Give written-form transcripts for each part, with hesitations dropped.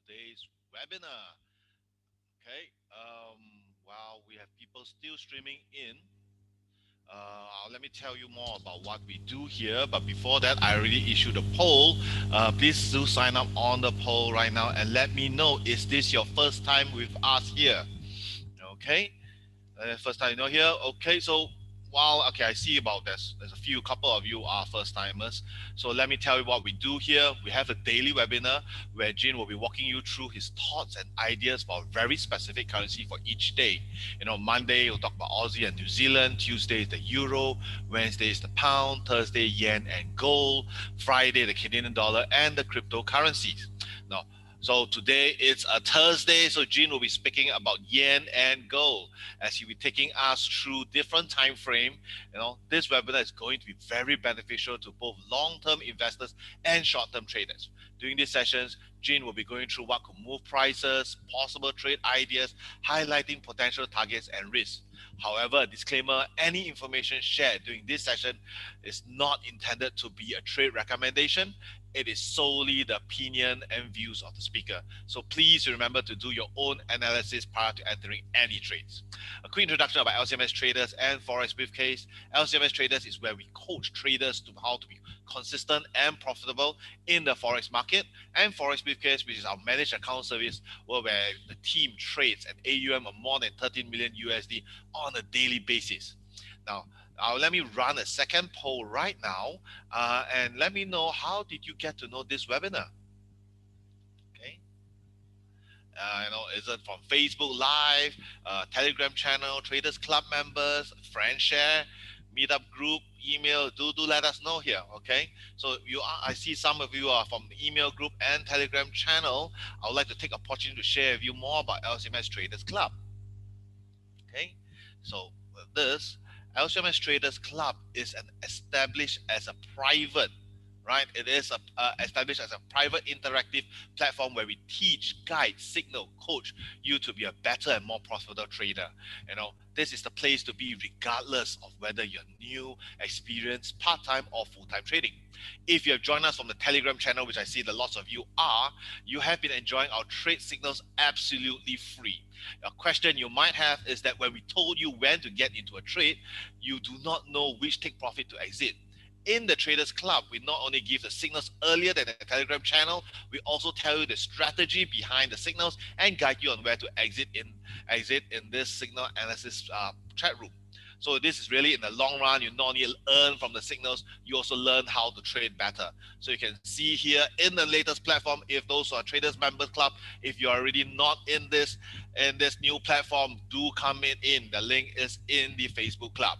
today's webinar. Okay, while we have people still streaming in, let me tell you more about what we do here. But before that, I already issued a poll. Please do sign up on the poll right now and let me know, is this your first time with us here? Okay, first time here. Okay, so while okay, I see about there's a few couple of you are first timers. So let me tell you what we do here. We have a daily webinar where Jin will be walking you through his thoughts and ideas for a very specific currency for each day. Monday we'll talk about Aussie and New Zealand. Tuesday is the Euro. Wednesday is the Pound. Thursday Yen and Gold. Friday the Canadian Dollar and the cryptocurrencies. Now, so today it's a Thursday, so Jin will be speaking about yen and gold as he'll be taking us through different time frame. This webinar is going to be very beneficial to both long-term investors and short-term traders. During these sessions, Jin will be going through what could move prices, possible trade ideas, highlighting potential targets and risks. However, disclaimer, any information shared during this session is not intended to be a trade recommendation. It is solely the opinion and views of the speaker. So please remember to do your own analysis prior to entering any trades. A quick introduction about LCMS Traders and Forex Briefcase. LCMS Traders is where we coach traders to how to be consistent and profitable in the Forex market. And Forex Briefcase, which is our managed account service, where the team trades an AUM of more than 13 million USD on a daily basis. Now, let me run a second poll right now, and let me know, how did you get to know this webinar? Okay, is it from Facebook Live, Telegram channel, Traders Club members, friend share, meetup group, email? Do let us know here. Okay, so I see some of you are from the email group and Telegram channel. I would like to take opportunity to share with you more about LCMS Traders Club. Okay, so this LCMS Traders Club is established as a private, right? It is established as a private interactive platform where we teach, guide, signal, coach you to be a better and more profitable trader. This is the place to be regardless of whether you're new, experienced, part-time or full-time trading. If you have joined us from the Telegram channel, which I see that lots of you are, you have been enjoying our trade signals absolutely free. A question you might have is that when we told you when to get into a trade, you do not know which take profit to exit. In the Traders Club, we not only give the signals earlier than the Telegram channel, we also tell you the strategy behind the signals and guide you on where to exit in this signal analysis chat room. So this is really, in the long run, you not only earn from the signals, you also learn how to trade better. So you can see here in the latest platform, if those are Traders Members Club, if you're already not in this new platform, do come in. The link is in the Facebook Club.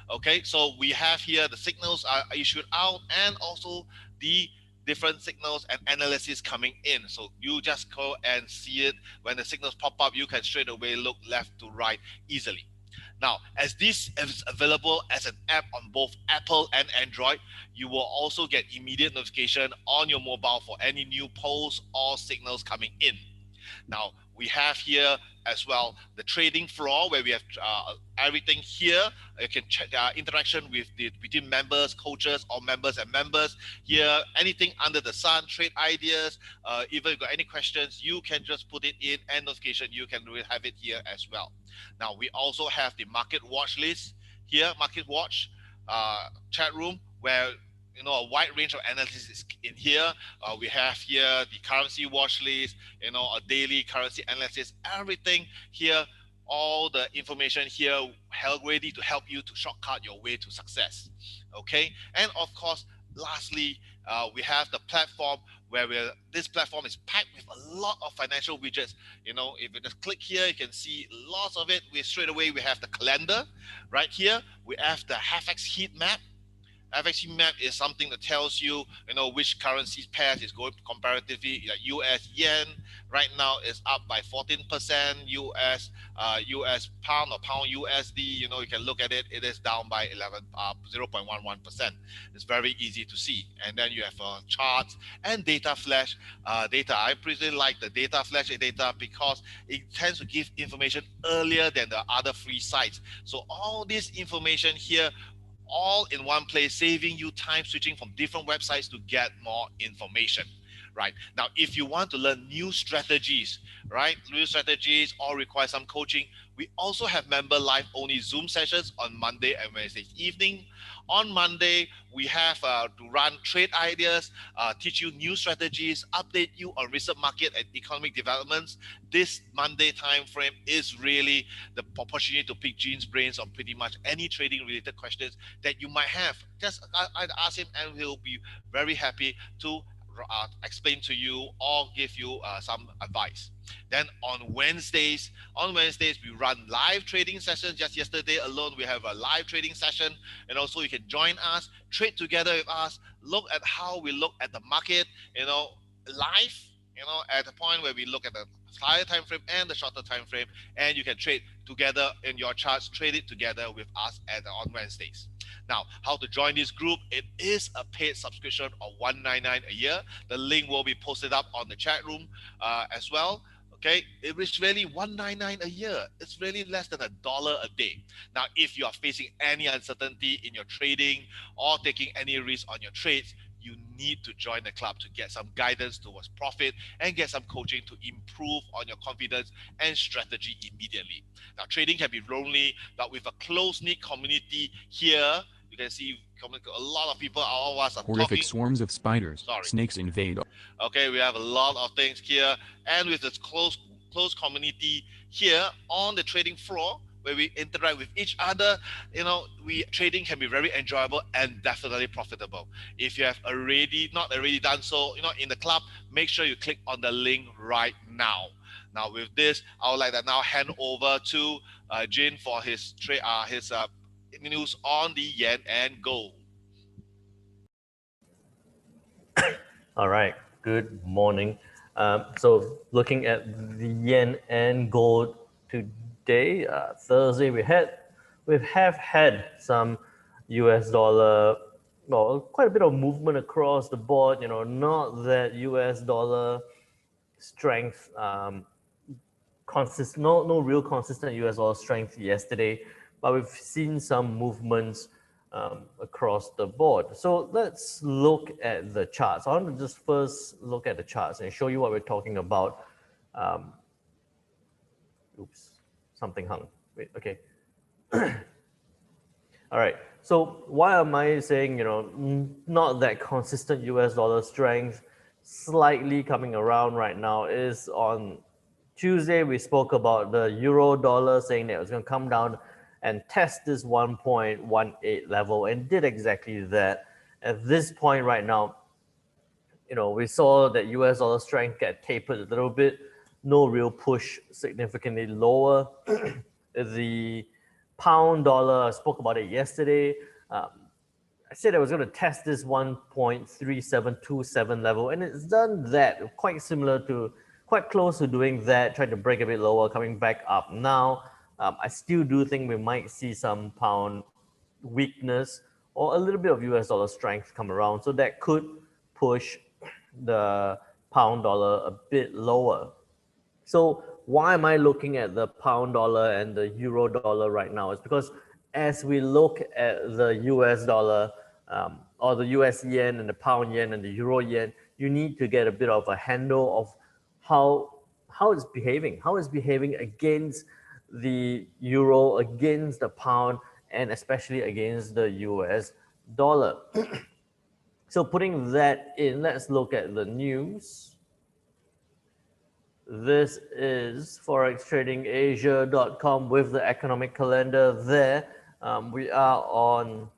Okay, so we have here the signals are issued out and also the different signals and analysis coming in. So you just go and see it. When the signals pop up, you can straight away look left to right easily. Now, as this is available as an app on both Apple and Android, you will also get immediate notification on your mobile for any new posts or signals coming in. Now, we have here as well the trading floor, where we have everything here. You can check interaction between members, coaches, or members and members. Here, anything under the sun, trade ideas, even if you got any questions, you can just put it in, and notification, you can have it here as well. Now, we also have the market watch list here, market watch chat room, where a wide range of analysis is in here. We have here the currency watch list, a daily currency analysis, everything here, all the information here held ready to help you to shortcut your way to success. Okay, and of course, lastly, we have the platform where this platform is packed with a lot of financial widgets. If you just click here, you can see lots of it. Straight away, we have the calendar right here. We have the FX heat map. FX heat map is something that tells you, which currency pairs is going comparatively. Like US yen right now is up by 14%. US pound or pound USD, you can look at it. It is down by 0.11%. It's very easy to see. And then you have charts and data flash data. I pretty like the data flash data because it tends to give information earlier than the other free sites. So all this information here, all in one place, saving you time switching from different websites to get more information. right? Now, if you want to learn new strategies, right, new strategies or require some coaching, we also have member live only Zoom sessions on Monday and Wednesday evening. On Monday, we have to run trade ideas, teach you new strategies, update you on recent market and economic developments. This Monday time frame is really the opportunity to pick Gene's brains on pretty much any trading related questions that you might have. Just I'd ask him and he'll be very happy to explain to you or give you some advice. Then on Wednesdays we run live trading sessions. Just yesterday alone we have a live trading session, and also you can join us, trade together with us, look at how we look at the market, live, at the point where we look at the higher time frame and the shorter time frame, and you can trade together in your charts, trade it together with us on Wednesdays. Now, how to join this group? It is a paid subscription of $199 a year. The link will be posted up on the chat room as well. Okay, it is really $199 a year. It's really less than $1 a day. Now, if you are facing any uncertainty in your trading or taking any risk on your trades, you need to join the club to get some guidance towards profit and get some coaching to improve on your confidence and strategy immediately. Now, trading can be lonely, but with a close-knit community here, you can see a lot of people, all of us are Horrific talking. swarms of spiders. Snakes invade. Okay, we have a lot of things here, and with this close community here on the trading floor, where we interact with each other, trading can be very enjoyable and definitely profitable. If you have not already done so, in the club, make sure you click on the link right now. Now with this, I would like to now hand over to Jin for his news on the yen and gold. All right, good morning. So looking at the yen and gold today, Thursday, we have had some US dollar, quite a bit of movement across the board. Not that US dollar strength, no real consistent US dollar strength yesterday, but we've seen some movements across the board. So let's look at the charts. I want to just first look at the charts and show you what we're talking about. Oops, something hung. Wait, okay. All right. So why am I saying, not that consistent US dollar strength, slightly coming around right now? Is on Tuesday, we spoke about the euro dollar, saying that it was going to come down and test this 1.18 level, and did exactly that. At this point right now, we saw that US dollar strength get tapered a little bit, no real push significantly lower. The pound dollar, I spoke about it yesterday. I said I was going to test this 1.3727 level, and it's done that, quite close to doing that, trying to break a bit lower, coming back up now. I still do think we might see some pound weakness or a little bit of US dollar strength come around. So that could push the pound dollar a bit lower. So why am I looking at the pound dollar and the euro dollar right now? It's because as we look at the US dollar or the US yen and the pound yen and the euro yen, you need to get a bit of a handle of how it's behaving against the euro, against the pound, and especially against the US dollar. So putting that in, let's look at the news. This is forextradingasia.com with the economic calendar there. We are on,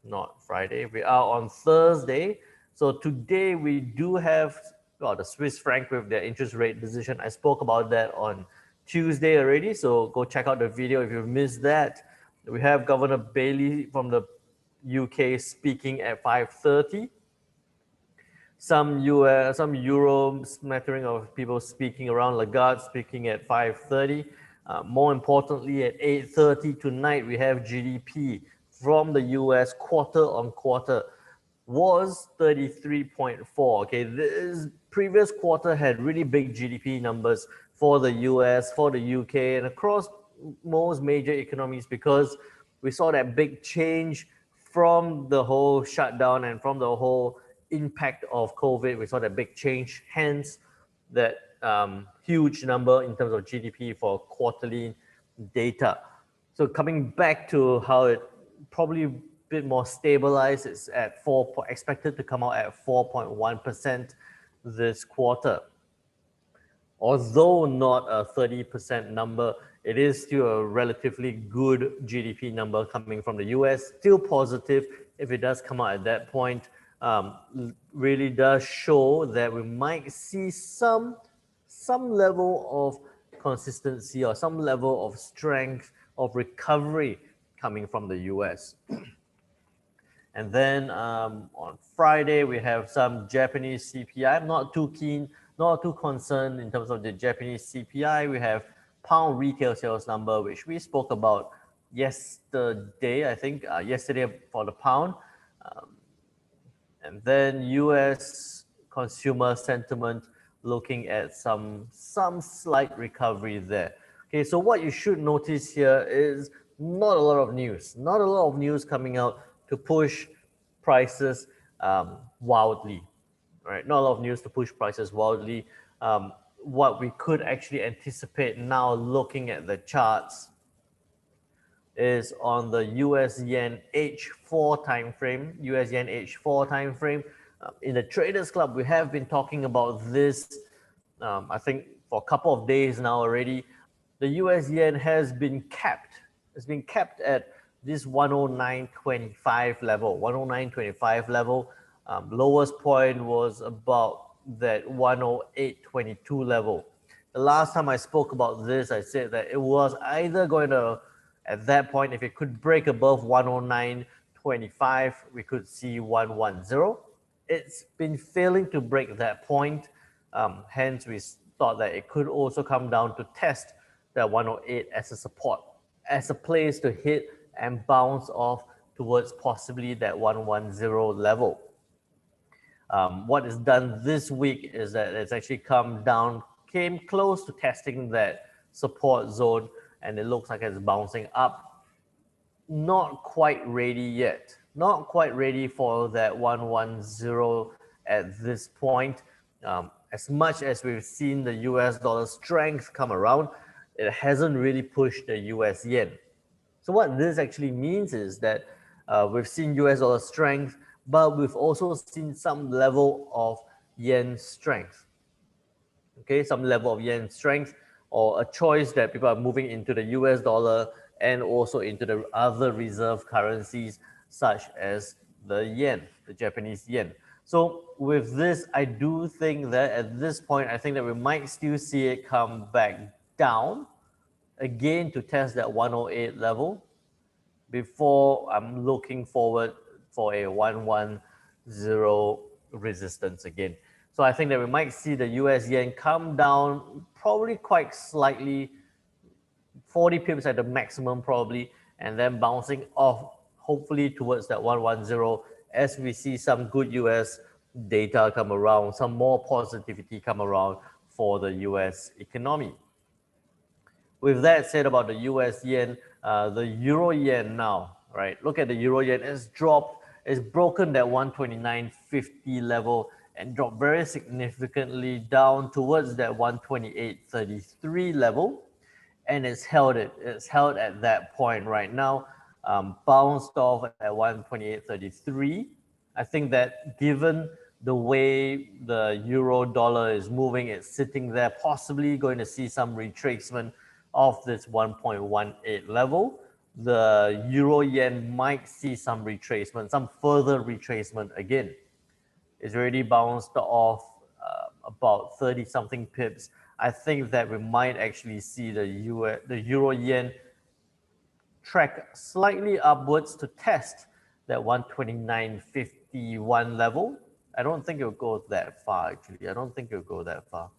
not Friday, we are on Thursday. So today we do have the Swiss franc with their interest rate decision. I spoke about that on Tuesday already, so go check out the video if you missed that. We have Governor Bailey from the UK speaking at 5:30. Some Euro smattering of people speaking around, Lagarde speaking at 5:30. More importantly, at 8:30 tonight, we have GDP from the US quarter on quarter was 33.4. Okay, this previous quarter had really big GDP numbers for the US, for the UK, and across most major economies, because we saw that big change from the whole shutdown and from the whole impact of COVID. We saw that big change, hence that huge number in terms of GDP for quarterly data. So coming back to how it probably a bit more stabilized, it's at expected to come out at 4.1% this quarter. Although not a 30% number, it is still a relatively good GDP number coming from the US, still positive if it does come out at that point. Really does show that we might see some level of consistency or some level of strength of recovery coming from the US. And then on Friday, we have some Japanese CPI. I'm not too keen, not too concerned in terms of the Japanese CPI. We have pound retail sales number, which we spoke about yesterday, I think, yesterday for the pound. And then US consumer sentiment looking at some slight recovery there. Okay, so what you should notice here is not a lot of news coming out to push prices wildly, right? Not a lot of news to push prices wildly. What we could actually anticipate now looking at the charts is on the US yen H4 time frame, US yen H4 time frame. In the Traders Club, we have been talking about this, I think, for a couple of days now already. The US yen has been capped. It's been capped at this 109.25 level. 109.25 level. Lowest point was about that 108.22 level. The last time I spoke about this, I said that it was either going to, at that point, if it could break above 109.25, we could see 110. It's been failing to break that point. Hence, we thought that it could also come down to test that 108 as a support, as a place to hit and bounce off towards possibly that 110 level. What is done this week is that it's actually came close to testing that support zone, and it looks like it's bouncing up. Not quite ready yet. Not quite ready for that 110 at this point. As much as we've seen the US dollar strength come around, it hasn't really pushed the US yen. So what this actually means is that we've seen US dollar strength, but we've also seen some level of yen strength. Okay, some level of yen strength, or a choice that people are moving into the US dollar and also into the other reserve currencies such as the yen, the Japanese yen. So with this, I do think that at this point, I think that we might still see it come back down again to test that 108 level before I'm looking forward for a 110 resistance again. So I think that we might see the US yen come down probably quite slightly, 40 pips at the maximum probably, and then bouncing off hopefully towards that 110 as we see some good US data come around, some more positivity come around for the US economy. With that said about the US yen, the euro yen now, right? Look at the euro yen, it's dropped, it's broken that 129.50 level and dropped very significantly down towards that 128.33 level, and it's held at that point right now, bounced off at 128.33. I think that given the way the euro dollar is moving, it's sitting there, possibly going to see some retracement of this 1.18 level. The euro yen might see some retracement, some further retracement again. It's already bounced off about 30 something pips. I think that we might actually see the euro yen track slightly upwards to test that 129.51 level. I don't think it'll go that far actually. I don't think it'll go that far.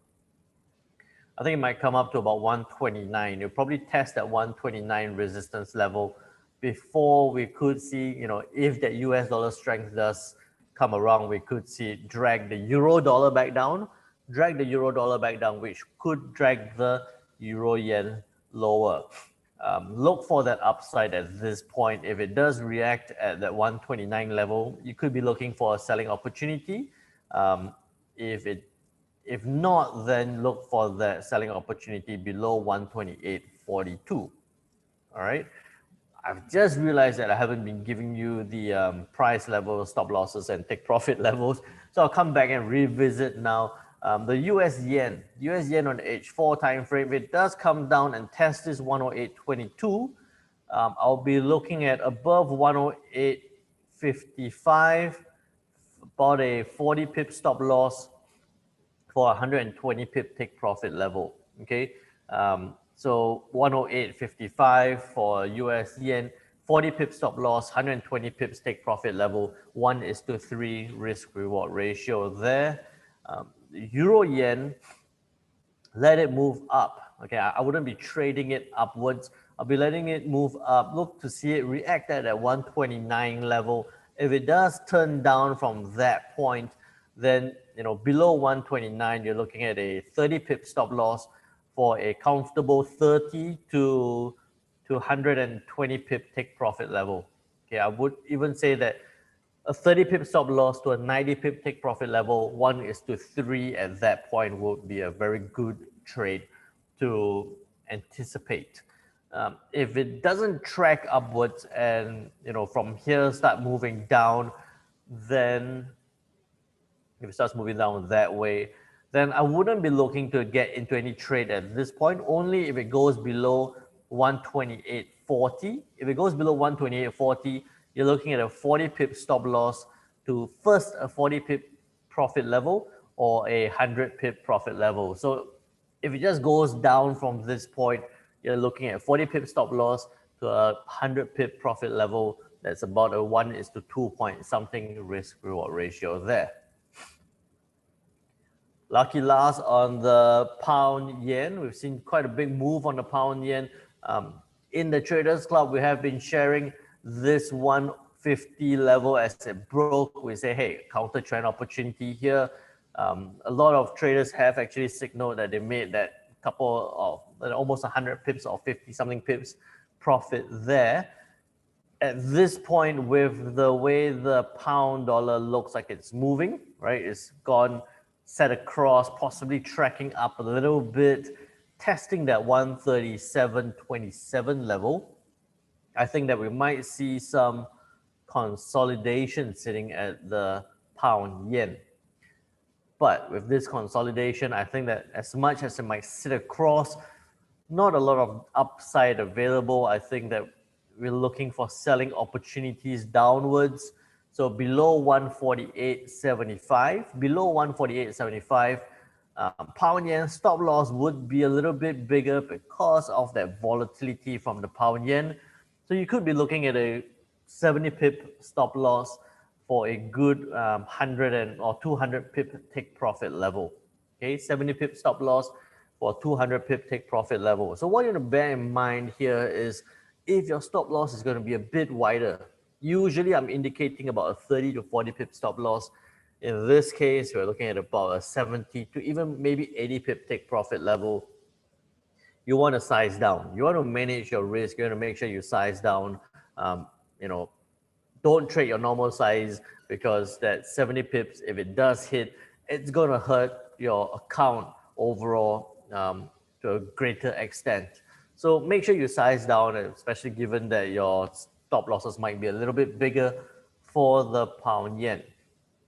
I think it might come up to about 129. It'll probably test that 129 resistance level before we could see, if that US dollar strength does come around, we could see it drag the euro dollar back down, which could drag the euro yen lower. look for that upside at this point. If it does react at that 129 level, you could be looking for a selling opportunity. Um, if it if not, then look for that selling opportunity below 128.42. All right. I've just realized that I haven't been giving you the price levels, stop losses, and take profit levels. So I'll come back and revisit now the US yen on H4 time frame. If it does come down and test this 108.22, I'll be looking at above 108.55, about a 40 pip stop loss for 120 pip take profit level. Okay, so 108.55 for US yen, 40 pip stop loss, 120 pips take profit level, 1:3 risk reward ratio there. Euro yen, let it move up. Okay, I wouldn't be trading it upwards. I'll be letting it move up. Look to see it react at that 129 level. If it does turn down from that point, then below 129, you're looking at a 30 pip stop loss for a comfortable 30 to 120 pip take profit level. Okay, I would even say that a 30 pip stop loss to a 90 pip take profit level, 1:3 at that point would be a very good trade to anticipate. If it doesn't track upwards and from here start moving down, then if it starts moving down that way, then I wouldn't be looking to get into any trade at this point, only if it goes below 128.40. If it goes below 128.40, you're looking at a 40 pip stop loss to first a 40 pip profit level or a 100 pip profit level. So if it just goes down from this point, you're looking at 40 pip stop loss to a 100 pip profit level. That's about a 1:2 point something risk reward ratio there. Lucky last on the pound yen. We've seen quite a big move on the pound yen. In the Traders Club, we have been sharing this 150 level as it broke. We say, hey, counter trend opportunity here. A lot of traders have actually signaled that they made that couple of almost 100 pips or 50 something pips profit there. At this point, with the way the pound dollar looks like it's moving, right? It's gone set across, possibly tracking up a little bit, testing that 137.27 level. I think that we might see some consolidation sitting at the pound yen. But with this consolidation, I think that as much as it might sit across, not a lot of upside available. I think that we're looking for selling opportunities downwards. So below 148.75, pound yen stop loss would be a little bit bigger because of that volatility from the pound yen. So you could be looking at a 70 pip stop loss for a good 100 or 200 pip take profit level. Okay, 70 pip stop loss for 200 pip take profit level. So what you want to bear in mind here is if your stop loss is going to be a bit wider, usually I'm indicating about a 30 to 40 pip stop loss. In this case, we're looking at about a 70 to even maybe 80 pip take profit level. You want to size down. You want to manage your risk. You want to make sure you size down. You know, don't trade your normal size because that 70 pips, if it does hit, it's going to hurt your account overall to a greater extent. So make sure you size down, especially given that your stop losses might be a little bit bigger for the pound yen.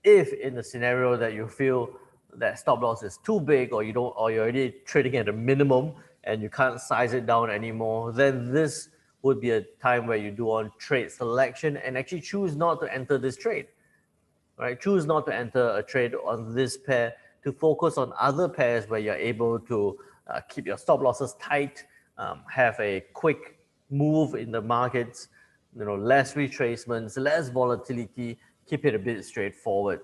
If in the scenario that you feel that stop loss is too big or you're already trading at a minimum and you can't size it down anymore, then this would be a time where you do on trade selection and actually choose not to enter this trade. Right? Choose not to enter a trade on this pair to focus on other pairs where you're able to keep your stop losses tight, have a quick move in the markets, less retracements, less volatility, keep it a bit straightforward.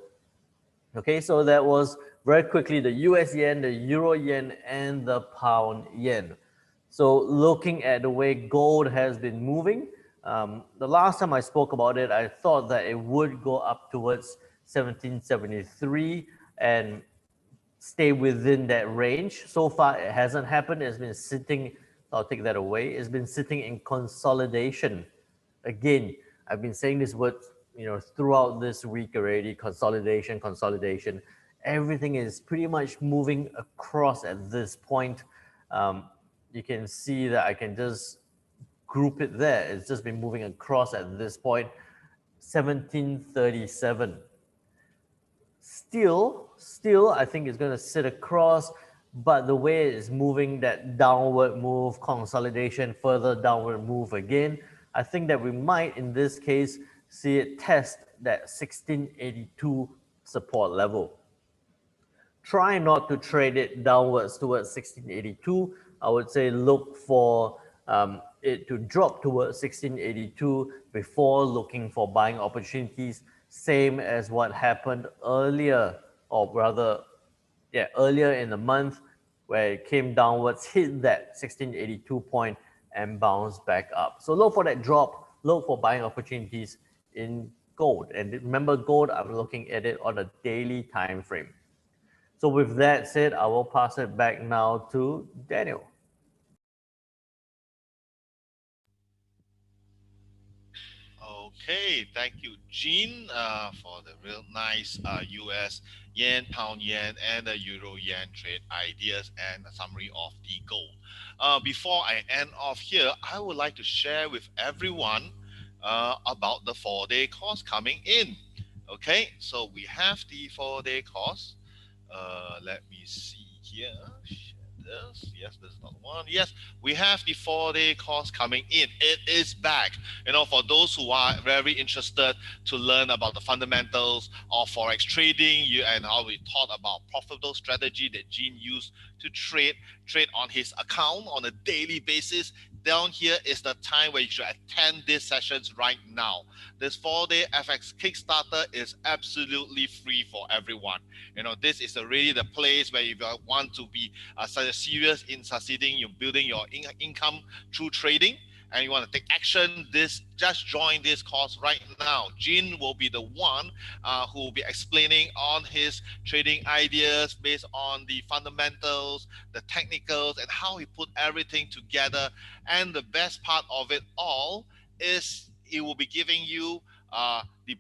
Okay, so that was very quickly the US yen, the euro yen, and the pound yen. So looking at the way gold has been moving, the last time I spoke about it, I thought that it would go up towards 1773 and stay within that range. So far, it hasn't happened. It's been sitting So I'll take that away. It's been sitting in consolidation. Again, I've been saying this word, throughout this week already. Consolidation, consolidation. Everything is pretty much moving across at this point. You can see that I can just group it there. It's just been moving across at this point. 1737. Still, I think it's going to sit across, but the way it's moving, that downward move, consolidation, further downward move again, I think that we might, in this case, see it test that 1682 support level. Try not to trade it downwards towards 1682. I would say look for it to drop towards 1682 before looking for buying opportunities, same as what happened earlier, or rather, earlier in the month, where it came downwards, hit that 1682 point and bounced back up. So look for that drop, look for buying opportunities in gold. And remember, gold, I'm looking at it on a daily time frame. So with that said, I will pass it back now to Daniel. Okay, thank you, Gene, for the real nice US yen, pound yen, and the euro yen trade ideas and a summary of the gold. Before I end off here, I would like to share with everyone about the 4-day course coming in. Okay, so we have the 4-day course. Let me see here. Yes, this is not one. Yes, we have the 4-day course coming in. It is back. For those who are very interested to learn about the fundamentals of forex trading, and how we taught about profitable strategy that Gene used to trade on his account on a daily basis. Down here is the time where you should attend these sessions right now. This 4-day FX Kickstarter is absolutely free for everyone. This is really the place where if you want to be serious in succeeding, you're building your income through trading, and you want to take action, just join this course right now. Jin will be the one who will be explaining on his trading ideas based on the fundamentals, the technicals, and how he put everything together. And the best part of it all is it will be giving you the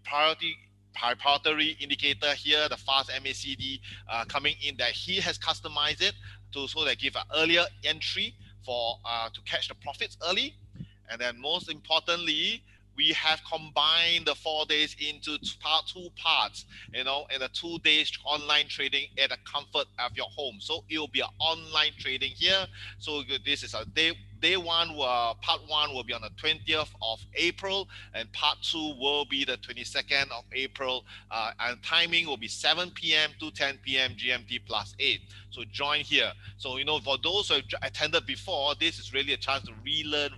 preparatory indicator here, the fast MACD coming in, that he has customized it so that give an earlier entry for to catch the profits early. And then most importantly, we have combined the 4 days into two parts, and a 2 days online trading at the comfort of your home. So it will be an online trading here. So this is a day one. Part one will be on the 20th of April, and part two will be the 22nd of April. And timing will be 7 p.m. to 10 p.m. GMT +8. So join here. So for those who have attended before, this is really a chance to relearn,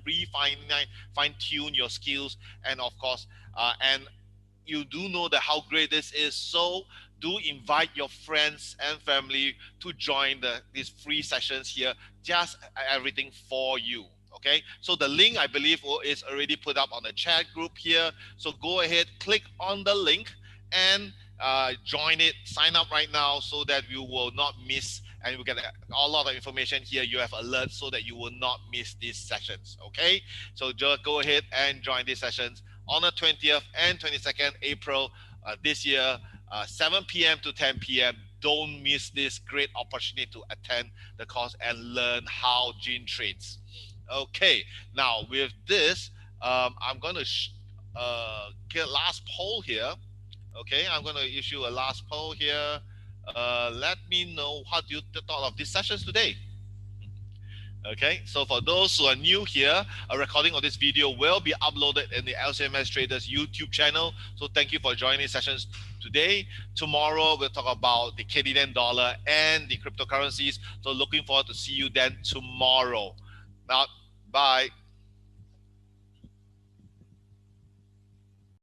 fine tune your skills, and of course, and you do know that how great this is. So do invite your friends and family to join these free sessions here. Just everything for you. Okay, so the link, I believe, is already put up on the chat group here. So go ahead, click on the link and join it. Sign up right now so that you will not miss, and you get a lot of information here. You have alerts so that you will not miss these sessions. Okay, so just go ahead and join these sessions on the 20th and 22nd April this year, 7 p.m. to 10 p.m. Don't miss this great opportunity to attend the course and learn how Gene trades. Okay, now with this, I'm going to get last poll here. Okay, I'm going to issue a last poll here. Let me know how do you thought of these sessions today. Okay, so for those who are new here, a recording of this video will be uploaded in the LCMS Traders YouTube channel. So thank you for joining sessions today. Tomorrow we'll talk about the Canadian dollar and the cryptocurrencies. So looking forward to see you then tomorrow. Now, bye.